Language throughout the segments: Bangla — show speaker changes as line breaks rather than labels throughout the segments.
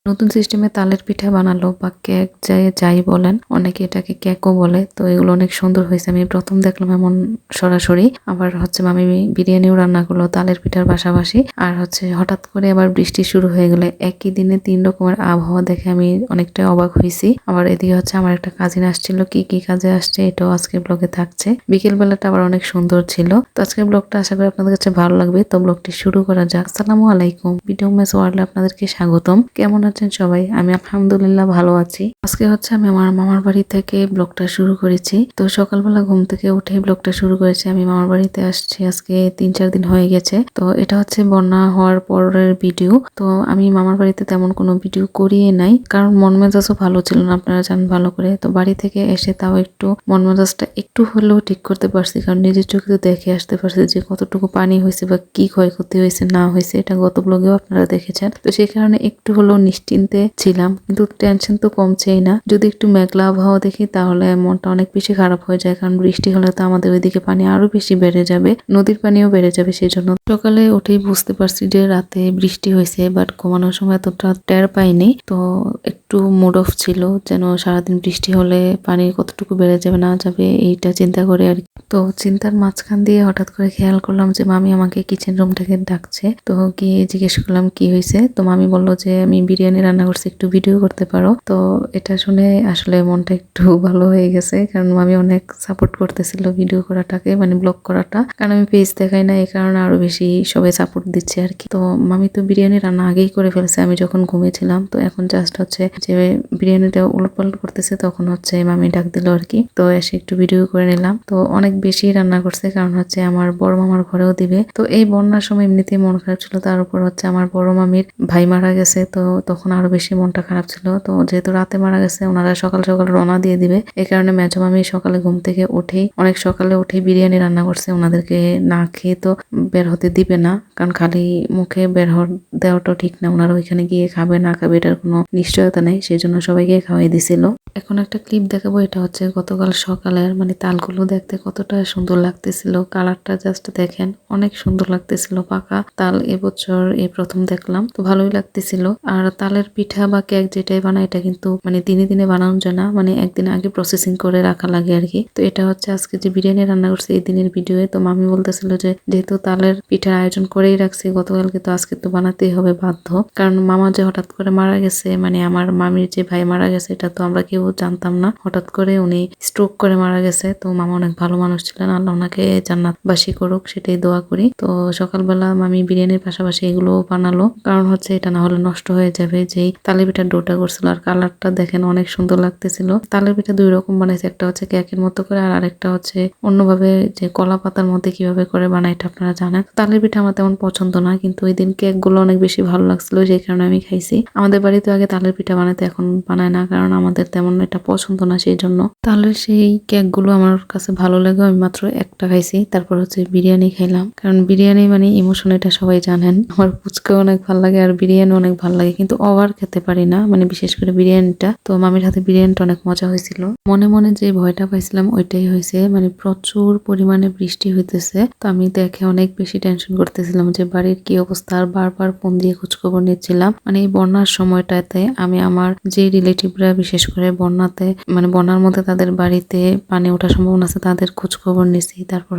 নতুন সিস্টেমে তালের পিঠা বানালো বা কেক যাই বলেন, অনেকে এটাকে কেকও বলে। তো এগুলো অনেক সুন্দর হয়েছে, আমি প্রথম দেখলাম এমন সরাসরি। আবার মামি বিরিয়ানিও রান্না করলো তালের পিঠার পাশাপাশি। আর হঠাৎ করে আবার বৃষ্টি শুরু হয়ে গেলে একই দিনে 3 রকমের আবহাওয়া দেখে আমি অনেকটা অবাক হয়েছি। আবার এদিকে আমার একটা কাজিন আসছিল, কি কি কাজে আসছে এটাও আজকের ব্লগে থাকছে। বিকেল বেলাটা আবার অনেক সুন্দর ছিল। তো আজকের ব্লগটা আশা করি আপনাদের কাছে ভালো লাগবে। তো ব্লগটি শুরু করা যাক। আসসালামু আলাইকুম, ভিডিও মেস ওয়ার্ল্ডে আপনাদেরকে স্বাগতম। কেমন আছেন সবাই? আমি আলহামদুলিল্লাহ ভালো আছি। আজকে আমি আমার মামার বাড়ি থেকে ব্লগটা শুরু করেছি। তো সকালবেলা ঘুম থেকে উঠে ব্লগটা শুরু করেছি। আমি মামার বাড়িতে আসছি আজকে 3-4 দিন হয়ে গেছে। তো এটা বন্যা হওয়ার পরের ভিডিও। তো আমি মামার বাড়িতে তেমন কোনো ভিডিও করিয়ে নাই, কারণ মন মেজাজও ভালো ছিল না, আপনারা জানেন ভালো করে। তো বাড়ি থেকে এসে তাও একটু মন মেজাজটা একটু হলেও ঠিক করতে পারছি, কারণ নিজের চোখে তো দেখে আসতে পারছি যে কতটুকু পানি হয়েছে বা কি ক্ষয়ক্ষতি হয়েছে না হয়েছে। এটা গত ব্লগেও আপনারা দেখেছেন। তো সেই কারণে একটু হলেও নিশ্চিন্তে ছিলাম, কিন্তু টেনশন তো কমছেই না। যদি একটু মেঘলা আবহাওয়া দেখি তাহলে মনটা অনেক বেশি খারাপ হয়ে যায়, কারণ বৃষ্টি হলে তো আমাদের ওইদিকে পানি আরো বেশি বেড়ে যাবে, নদীর পানিও বেড়ে যাবে। সেই জন্য সকালে উঠেই বুঝতে পারছি যে রাতে বৃষ্টি হয়েছে, বাট ঘুমানোর সময় এতটা টের পাইনি। তো একটু মুড অফ ছিল, যেন সারাদিন বৃষ্টি হলে পানি কতটুকু বেড়ে যাবে না যাবে এইটা চিন্তা করে আর কি। তো চিন্তার মাঝখান দিয়ে হঠাৎ করে খেয়াল করলাম যে মামি আমাকে কিচেন রুম থেকে ডাকছে। তো গিয়ে জিজ্ঞেস করলাম কি হয়েছে। তো মামি বললো যে আমি বিরিয়ানি রান্না করছি, একটু ভিডিও করতে পারো। তো এটা শুনে আসলে মনটা একটু ভালো হয়ে গেছে, কারণ মামি অনেক সাপোর্ট করতেছিল ভিডিও করাটাকে, মানে ব্লগ করাটা। কারণ আমি পেজ দেখাই না, এই কারণে আরো বেশি সবাই সাপোর্ট দিচ্ছে আর কি। তো মামি তো বিরিয়ানি রান্না আগেই করে ফেলছে আমি যখন ঘুমিয়েছিলাম। তো এখন জাস্ট যে বিরিয়ানিটা উলটপালট করতেছে, তখন মামি ডাক দিল আর কি। তো এসে একটু ভিডিও করে নিলাম। তো অনেক বেশি রান্না করছে, কারণ আমার বড় মামার ঘরেও দিবে। তো এই বন্যার সময় এমনিতেই মন খারাপ ছিল, তার উপর আমার বড় মামির ভাই মারা গেছে। তো তখন আরো বেশি মনটা খারাপ ছিল। তো যেহেতু রাতে মারা গেছে, ওনারা সকাল সকাল রওনা দিয়ে দিবে, এই কারণে মেজো মামি সকালে ঘুম থেকে অনেক সকালে উঠেই বিরিয়ানি রান্না করছে। ওনাদেরকে না খেয়ে তো বের হতে দিবে না, কারণ খালি মুখে বের দেওয়াটা ঠিক না। ওনারা ওইখানে গিয়ে খাবে না খাবে এটার কোনো নিশ্চয়তা নেই, সেই জন্য সবাইকে খাওয়াই দিছিল। এখন একটা ক্লিপ দেখাবো, এটা গতকাল সকালের, মানে তালগুলো দেখতে কতটা সুন্দর লাগতেছিল। কালারটা জাস্ট দেখেন, অনেক সুন্দর লাগতেছিল। পাকা তাল এবছর এই প্রথম দেখলাম, তো ভালোই লাগতেছিল। আর তালের পিঠা বা কেক যেটাই বানায়, এটা কিন্তু মানে দিনে দিনে বানানো যায় না, মানে একদিন আগে প্রসেসিং করে রাখা লাগে আর কি। তো এটা আজকে যে বিরিয়ানি রান্না করছে এই দিনের ভিডিও। তো মামি বলতেছিল যে যেহেতু তালের পিঠার আয়োজন করেই রাখছি গতকালকে, তো আজকে তো বানাতেই হবে বাধ্য, কারণ মামা যে হঠাৎ করে মারা গেছে, মানে আমার মামির যে ভাই মারা গেছে, এটা তো আমরা কেউ জানতাম না। হঠাৎ করে উনি স্ট্রোক করে মারা গেছে। তো মামা অনেক ভালো মানুষ ছিলেন, আল্লাহ ওনাকে জান্নাতবাসী করুক, সেটাই দোয়া করি। তো সকালবেলা মামি বিরিয়ানির পাশাপাশি এগুলো বানালো, কারণ এটা না হলে নষ্ট হয়ে যাবে। যেই তালের পিঠার ডোটা করছিল, আর কালারটা দেখেন অনেক সুন্দর লাগতেছিল। তালের পিঠা 2 রকম বানাইছে, একটা কেকের মতো করে, আর আরেকটা অন্যভাবে, যে কলা পাতার মধ্যে কিভাবে করে বানায় এটা আপনারা জানেন। তালের পিঠা আমার তেমন পছন্দ না, কিন্তু ওই দিন কেক গুলো অনেক বেশি ভালো লাগছিল, সেই কারণে আমি খাইছি। আমাদের বাড়িতে আগে তালের পিঠা বানাতে, এখন বানায় না, কারণ আমাদের তেমন এটা পছন্দ না, সেই জন্য। তাহলে সেই কেক গুলো আমার কাছে ভালো লাগে, আমি মাত্র একটা খাইছি। তারপর বিরিয়ানি খাইলাম, কারণ বিরিয়ানি মানে ইমোশন, এটা সবাই জানেন। আমার ফুচকা অনেক ভালো লাগে আর বিরিয়ানি অনেক ভালো লাগে, কিন্তু ওভার খেতে পারি না, মানে বিশেষ করে বিরিয়ানিটা। তো মামির হাতে বিরিয়ানিটা অনেক মজা হয়েছিল। মনে মনে যে ভয়টা পাইছিলাম ওইটাই হয়েছে, মানে প্রচুর পরিমাণে বৃষ্টি হইতেছে। তো আমি দেখে অনেক বেশি টেনশন করতেছিলাম যে বাড়ির কি অবস্থা, আর বারবার ফোন দিয়ে খোঁজখবর নিচ্ছিলাম। মানে এই বন্যার সময়টাতে আমি আমার যে রিলেটিভরা বিশেষ করে বন্যাতে, মানে বন্যার মধ্যে তাদের বাড়িতে পানি ওঠার সম্ভাবনা আছে, তাদের খোঁজ খবর নিছি। তারপর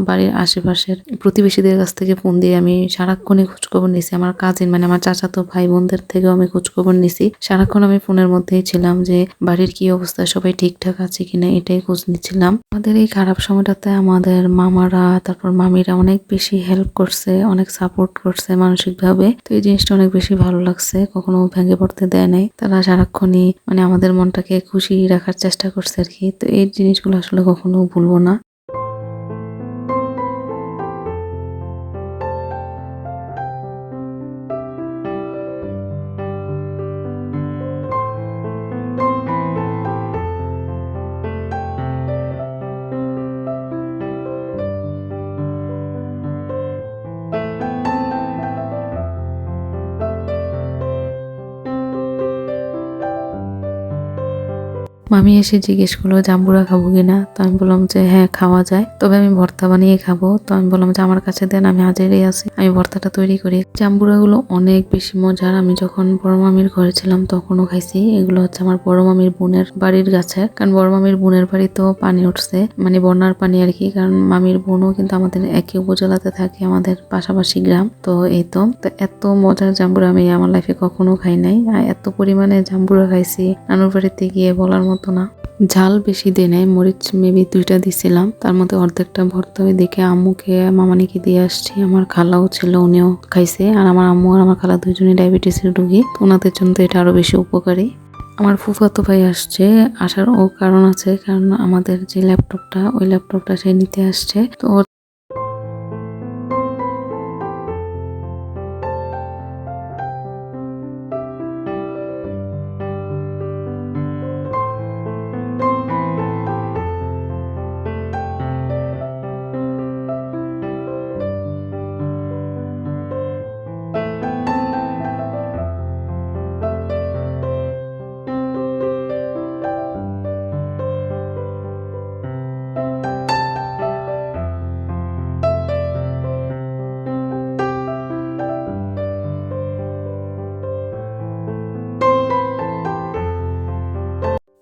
বাড়ির আশেপাশের প্রতিবেশীদের কাছ থেকে ফোন দিয়ে আমি সারাক্ষণই খোঁজ খবর নিছি। আমার কাজিন, মানে আমার চাচাতো ভাই বোনদের থেকেও আমি খোঁজ খবর নিছি। সারাক্ষণ আমি ফোনের মধ্যেই ছিলাম যে বাড়ির কি অবস্থা, সবাই ঠিকঠাক আছে কিনা, এটাই খোঁজ নিচ্ছিলাম। আমাদের এই খারাপ সময়টাতে আমাদের মামারা, তারপর মামিরা অনেক বেশি হেল্প করছে, অনেক সাপোর্ট করছে মানসিক ভাবে। তো এই জিনিসটা অনেক বেশি ভালো লাগছে, কখনো ভেঙে পড়তে দেয় নাই। তারা সারাক্ষণই মানে আমাদের মনটাকে খুশি রাখার চেষ্টা করছে আর কি। তো এই জিনিসগুলো আসলে কখনো ভুলবো না। মামি এসে জিজ্ঞেস করলো জাম্বুরা খাবো কিনা, তো আমি বললাম যে হ্যাঁ খাওয়া যায়, তবে আমি ভর্তা বানিয়ে খাবো। তো আমি বললাম যে আমার কাছে দেন, আমি হাজিরই আছি, আমি ভর্তাটা তৈরি করি। জাম্বুরা গুলো অনেক বেশি মজার। আমি যখন বড় মামির ঘরে ছিলাম তখনও খাইছি। এগুলো হচ্ছে আমার বড় মামির বোনের বাড়ির গাছের, কারণ বড় মামির বোনের বাড়ি তো পানি উঠছে, মানে বন্যার পানি আর কি, কারণ মামির বোনও কিন্তু আমাদের একই উপজেলাতে থাকে, আমাদের পাশাপাশি গ্রাম। তো এই তো এত মজার জাম্বুরা আমি আমার লাইফে কখনো খাই নাই। আর এত পরিমাণে জাম্বুরা খাইছি নানুর বাড়িতে গিয়ে বলার মতো না। ঝাল বেশি দিয়ে নেয়, মরিচ মেবি 2টা দিছিলাম, তার মধ্যে অর্ধেকটা ভর্তা ওইদিকে আম্মুকে মামানিকে দিয়ে আসছি। আমার খালাও ছিল, উনিও খাইছে। আর আমার আম্মু আর আমার খালা দুইজনই ডায়াবেটিসের রোগী, ওনাদের জন্য তো এটা আরো বেশি উপকারী। আমার ফুফাতো ভাই আসছে, আসার ও কারণ আছে, কারণ আমাদের যে ল্যাপটপটা, ওই ল্যাপটপটা সে নিতে আসছে। তো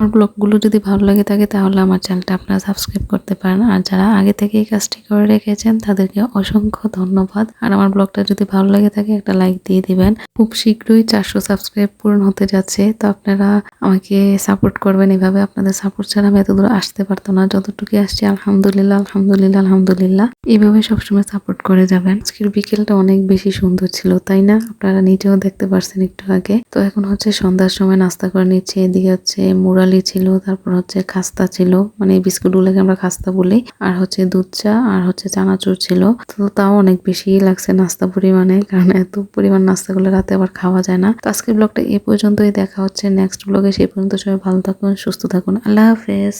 আমার ব্লগগুলো যদি ভালো লাগে থাকে তাহলে আমার চ্যানেলটা আপনারা সাবস্ক্রাইব করতে পারেন। আর যারা আগে থেকে এই কাজটি করে রেখেছেন তাদেরকে অসংখ্য ধন্যবাদ। আর আমার ব্লগটা যদি ভালো লাগে থাকে একটা লাইক দিয়ে দিবেন। খুব শীঘ্রই 400 সাবস্ক্রাইব পূরণ হতে যাচ্ছে, তো আপনারা আমাকে সাপোর্ট করবেন এভাবে। আপনাদের সাপোর্ট ছাড়া আমি এতদূর আসতে পারতো না, যতটুকু আসছি আলহামদুলিল্লাহ আলহামদুলিল্লাহ আলহামদুলিল্লাহ। এইভাবে সবসময় সাপোর্ট করে যাবেন। আজকের বিকেলটা অনেক বেশি সুন্দর ছিল, তাই না? আপনারা নিজেও দেখতে পারছেন একটু আগে। তো এখন হচ্ছে সন্ধ্যার সময় নাস্তা করে নিচ্ছি। এদিকে হচ্ছে মুরালি ছিল, তারপর হচ্ছে খাস্তা ছিল, মানে বিস্কুট গুলোকে আমরা খাস্তা বলি, আর হচ্ছে দুধ চা, আর হচ্ছে চানাচুর ছিল। তো তাও অনেক বেশি লাগছে নাস্তা পরিমাণে, কারণ এত পরিমাণ নাস্তাগুলো রাতে আবার খাওয়া যায় না। তো আজকের ব্লগটা এই পর্যন্তই, দেখা হচ্ছে নেক্সট ব্লগে। সেই পর্যন্ত সবাই ভালো থাকুন, সুস্থ থাকুন, আল্লাহ হাফেজ।